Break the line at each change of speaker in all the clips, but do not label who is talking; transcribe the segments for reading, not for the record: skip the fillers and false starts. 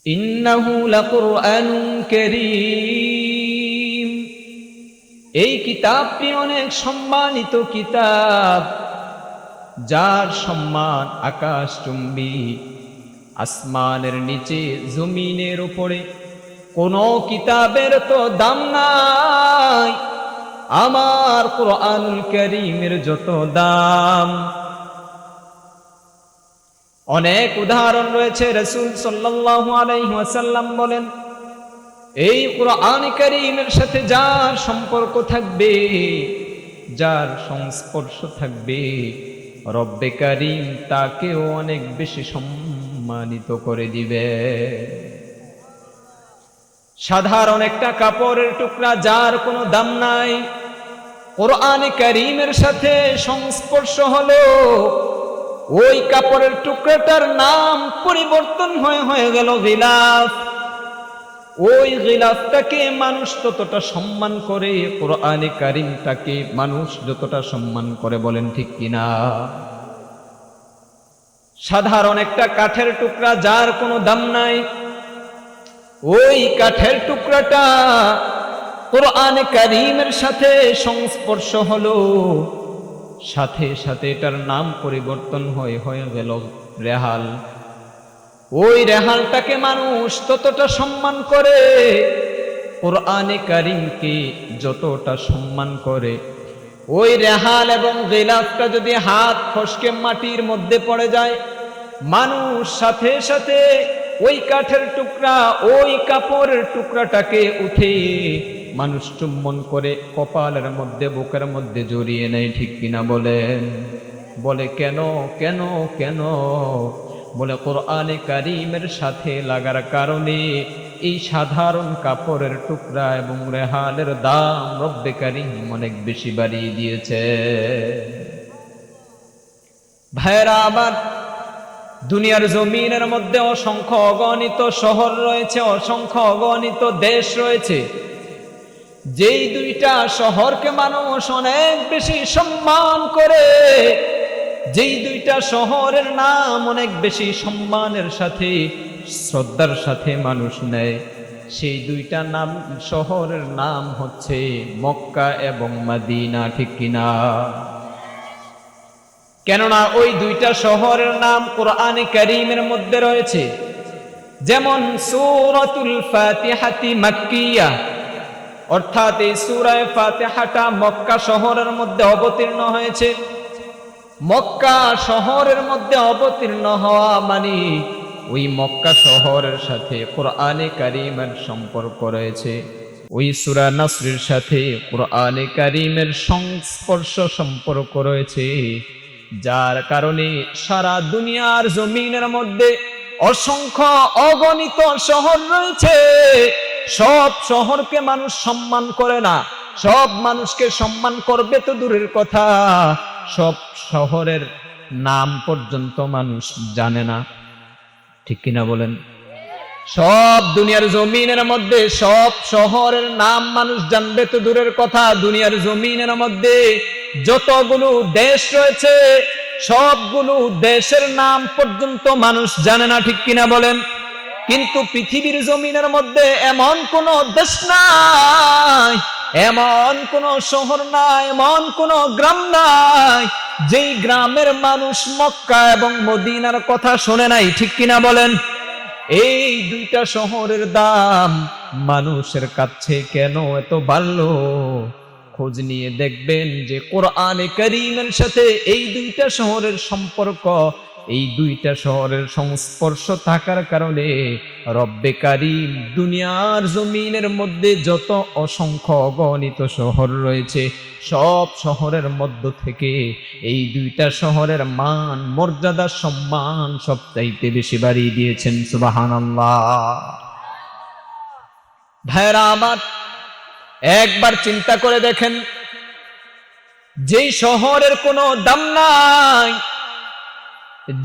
ইন্নাহু লাকুরআনুন কারীম, এই কিতাবটি অনেক সম্মানিত কিতাব, যার সম্মান আকাশচুম্বী। আসমানের নিচে জমিনের উপরে কোন কিতাবের তো দাম নাই আমার কুরআনুল কারীমের যত দাম। অনেক উদাহরণ রয়েছে। রাসূল সাল্লাল্লাহু আলাইহি ওয়াসাল্লাম বলেন, এই কুরআন কারীমের সাথে যার সম্পর্ক থাকবে, যার সংস্পর্শ থাকবে, রব্বে কারীম তাকেও অনেক বেশি সম্মানিত করে দিবে। সাধারণ একটা কাপড়ের টুকরা যার কোনো দাম নাই, কুরআন কারীমের সাথে সংস্পর্শ হলো, ওই কাপড়ের টুকরাটার নাম পরিবর্তন হয়ে গেল গিলাফ। ওই গিলাফটাকে মানুষ ততটা সম্মান করে, কুরআন কারীমটাকে মানুষ যতটা সম্মান করে, বলেন ঠিক কিনা? সাধারণ একটা কাঠের টুকরা যার কোনো দাম নাই, ওই কাঠের টুকরাটা কুরআন কারীমের সাথে সংস্পর্শ হলো, সাথে সাথে এটার নাম পরিবর্তন হয়ে গেল রেহাল। ওই রেহালটাকে মানুষ ততটা সম্মান করে, কুরআন কারীমকে যতটা সম্মান করে। ওই রেহাল এবং গিলাফটা যদি হাত ফসকে মাটির মধ্যে পড়ে যায়, মানুষ সাথে সাথে ওই কাঠের টুকরা, ওই কাপড়ের টুকরাটাকে উঠে মানুষ চুম্বন করে কপালের মধ্যে, বুকের মধ্যে জড়িয়ে নেয়, ঠিক কিনা বলেন? বলে কেন কেন কেন? বলে কুরআন কারীমের সাথে লাগার কারণে এই সাধারণ কাপড়ের টুকরা এবং রেহালের দাম রব্বে কারীম অনেক বেশি বাড়িয়ে দিয়েছে। ভাইরা আমার, দুনিয়ার জমিনের মধ্যে অসংখ্য অগণিত শহর রয়েছে, অসংখ্য অগণিত দেশ রয়েছে। যেই দুইটা শহরকে মানুষ অনেক বেশি সম্মান করে, যেই দুইটা শহরের নাম অনেক বেশি সম্মানের সাথে, শ্রদ্ধার সাথে মানুষ নেয়, সেই দুইটা নাম, শহরের নাম হচ্ছে মক্কা এবং মদিনা, ঠিক কিনা? কেননা ওই দুইটা শহরের নাম কুরআন কারীমের মধ্যে রয়েছে। যেমন সূরাতুল ফাতিহাতি মাক্কিয়া, অর্থাৎ এই সূরা ফাতিহাটা মক্কা শহরের মধ্যে অবতীর্ণ হয়েছে। মক্কা শহরের মধ্যে অবতীর্ণ হওয়া মানে ওই মক্কা শহরের সাথে কুরআন কারীমের সম্পর্ক রয়েছে। ওই সূরা নাসরের সাথে কুরআন কারীমের সংস্পর্শ সম্পর্ক রয়েছে, যার কারণে সারা দুনিয়ার জমিনের মধ্যে অসংখ্য অগণিত শহর রয়েছে। সব শহরকে মানুষ সম্মান করে না, সব মানুষকে সম্মান করবে তো দূরের কথা, সব শহরের নাম পর্যন্ত মানুষ জানে না, ঠিক কিনা বলেন? সব দুনিয়ার জমিনের মধ্যে সব শহরের নাম মানুষ জানবে তো দূরের কথা, দুনিয়ার জমিনের মধ্যে যতগুলো দেশ রয়েছে সবগুলো দেশের নাম পর্যন্ত মানুষ জানে না, ঠিক কিনা বলেন? কিন্তু পৃথিবীর জমিনের মধ্যে এমন কোন দেশ নাই, এমন কোন শহর নাই, এমন কোন গ্রাম নাই যেই গ্রামের মানুষ মক্কা এবং মদিনার কথা শোনে নাই, ঠিক কিনা বলেন? এই দুইটা শহরের দাম মানুষের কাছে কেন এত বাড়লো? খোঁজ নিয়ে দেখবেন যে কুরআন কারীমের সাথে এই দুইটা শহরের সম্পর্ক, এই দুইটা শহরের সংস্পর্শ থাকার কারণে রব্বে কারীম দুনিয়ার জমিনের মধ্যে যত অসংখ্য অগণিত শহর রয়েছে, সব শহরের মধ্য থেকে এই দুইটা শহরের মান, মর্যাদা, সম্মান সবচাইতে বেশি বাড়িয়ে দিয়েছেন। সুবহানাল্লাহ। ভাইরা আমার, একবার চিন্তা করে দেখেন, যেই শহরের কোনো দাম নাই,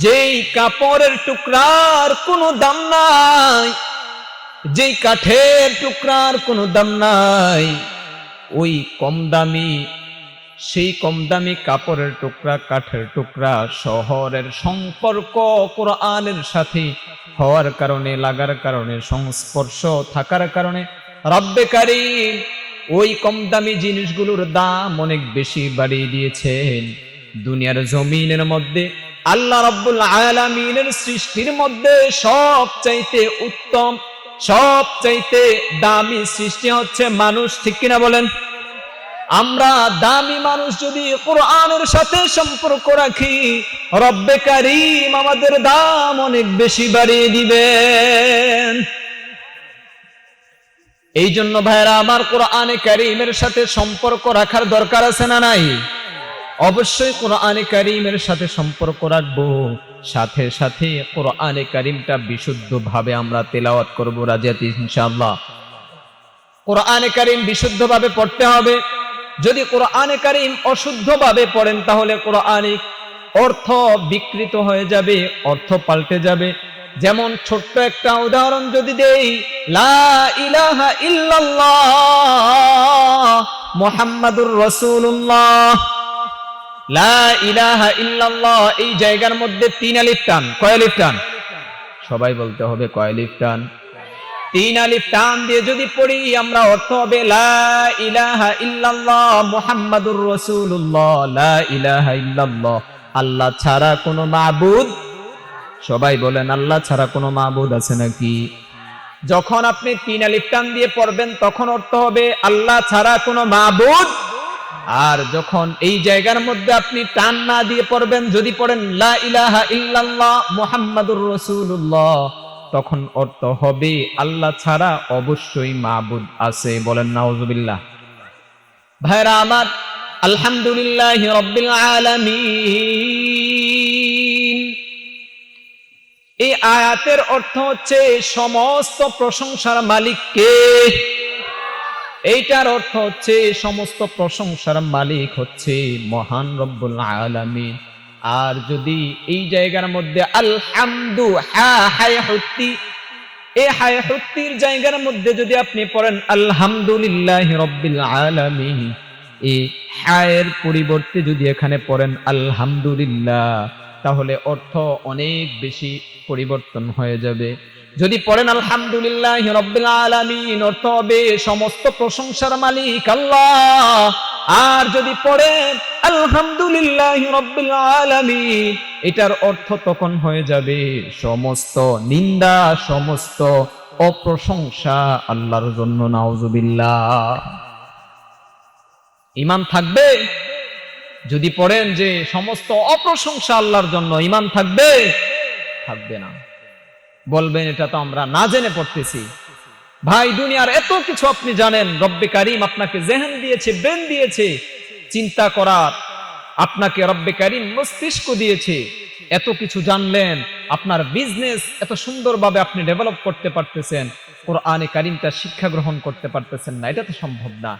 যেই কাপড়ের টুকরার কোনো দাম নাই, যেই কাঠের টুকরার কোনো দাম নাই, ওই কম দামি, সেই কম দামি কাপড়ের টুকরা, কাঠের টুকরা শহরের সম্পর্ক কোরআনের সাথে হওয়ার কারণে, লাগার কারণে, সংস্পর্শ থাকার কারণে রব্বে কারীম ওই কম দামি জিনিসগুলোর দাম অনেক বেশি বাড়িয়ে দিয়েছেন। দুনিয়ার জমিনের মধ্যে আল্লাহ রাব্বুল আলামিনের সৃষ্টির মধ্যে সবচাইতে উত্তম, সবচাইতে দামি সৃষ্টি হচ্ছে মানুষ, ঠিক কিনা বলেন? আমরা দামি মানুষ যদি কোরআনের সাথে সম্পর্ক রাখি, রব্বে কারীম আমাদের দাম অনেক বেশি বাড়িয়ে দিবেন। এই জন্য ভাইরা আমার, কোরআনে কারীমের সাথে সম্পর্ক রাখার দরকার আছে না নাই? অবশ্যই কোরআনে কারীমের সাথে সম্পর্ক রাখবো, সাথে সাথে কোরআনে কারীমটা বিশুদ্ধভাবে আমরা তেলাওয়াত করব, রাজি আছি ইনশাআল্লাহ। কোরআনে কারীম বিশুদ্ধভাবে পড়তে হবে। যদি কোরআনে কারীম অশুদ্ধভাবে পড়েন তাহলে কোরআনিক অর্থ বিকৃত হয়ে যাবে, অর্থ পাল্টে যাবে। যেমন ছোট্ট একটা উদাহরণ যদি দেই, লা ইলাহা ইল্লাল্লাহ মুহাম্মাদুর রাসূলুল্লাহ, লা ইলাহা ইল্লাল্লাহ এই জায়গার মধ্যে 3 আলিফ টান। কয় আলিফ টান? সবাই বলতে হবে কয় আলিফ টান? 3 আলিফ টান দিয়ে যদি পড়ি আমরা, অর্থ হবে লা ইলাহা ইল্লাল্লাহ মুহাম্মাদুর রাসূলুল্লাহ, লা ইলাহা ইল্লাল্লাহ আল্লাহ ছাড়া কোনো মাবুদ, সবাই বলেন আল্লাহ ছাড়া কোনো মাবুদ আছে নাকি? যখন আপনি 3 আলিফ টান দিয়ে পড়বেন তখন অর্থ হবে আল্লাহ ছাড়া কোনো মাবুদ। আর যখন এই জায়গার মধ্যে আপনি টান না দিয়ে পড়বেন, যদি পড়েন লা ইলাহা ইল্লাল্লাহ মুহাম্মাদুর রাসূলুল্লাহ, তখন অর্থ হবে আল্লাহ ছাড়া অবশ্যই মাবুদ আছে। বলেন নাউজুবিল্লাহ। ভাইরা আমার, আলহামদুলিল্লাহি রাব্বিল আলামিন এই আয়াতের অর্থ হচ্ছে সমস্ত প্রশংসার মালিক কে? এইটার অর্থ হচ্ছে সমস্ত প্রশংসার মালিক হচ্ছে মহান রব্বুল আলামিন। আর যদি এই জায়গার মধ্যে আলহামদু হায়হুত্তি, এই হায়হুত্তির জায়গার মধ্যে যদি আপনি পড়েন আলহামদুলিল্লাহি রাব্বিল আলামিন, এই হায়ের পরিবর্তে যদি এখানে পড়েন আলহামদুলিল্লাহ, তাহলে অর্থ অনেক বেশি পরিবর্তন হয়ে যাবে। যদি পড়েন আলহামদুলিল্লাহি রাব্বিল আলামিন, অর্থ হবে সমস্ত প্রশংসার মালিক আল্লাহ। আর যদি পড়েন আলহামদুলিল্লাহি রাব্বিল আলামিন, এটার অর্থ তখন হয়ে যাবে সমস্ত নিন্দা, সমস্ত অপ্রশংসা আল্লাহর জন্য। নাউজুবিল্লাহ। ঈমান থাকবে? যদি পড়েন যে সমস্ত অপ্রশংসা আল্লাহর জন্য, ঈমান থাকবে? থাকবে না। বলবেন এটা তো আমরা না জেনে পড়তেছি। ভাই, দুনিয়ার এত কিছু আপনি জানেন, রব্বে কারীম আপনাকে জেহেন দিয়েছে, ব্রেন দিয়েছে চিন্তা করার, আপনাকে রব্বে কারীম মস্তিষ্ক দিয়েছে, এত কিছু জানলেন, আপনার বিজনেস এত সুন্দরভাবে আপনি ডেভেলপ করতে পারতেছেন, কোরআনে কারীমটা শিক্ষা গ্রহণ করতে পারতেছেন না, এটা তো সম্ভব না।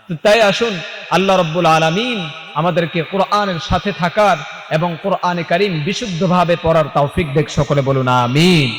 তো তাই আসুন আল্লাহ রাব্বুল আলামিন আমাদেরকে কোরআনের সাথে থাকার এবং কোরআনে কারীম বিশুদ্ধভাবে পড়ার তৌফিক দেখ। সকলে বলুন আমিন।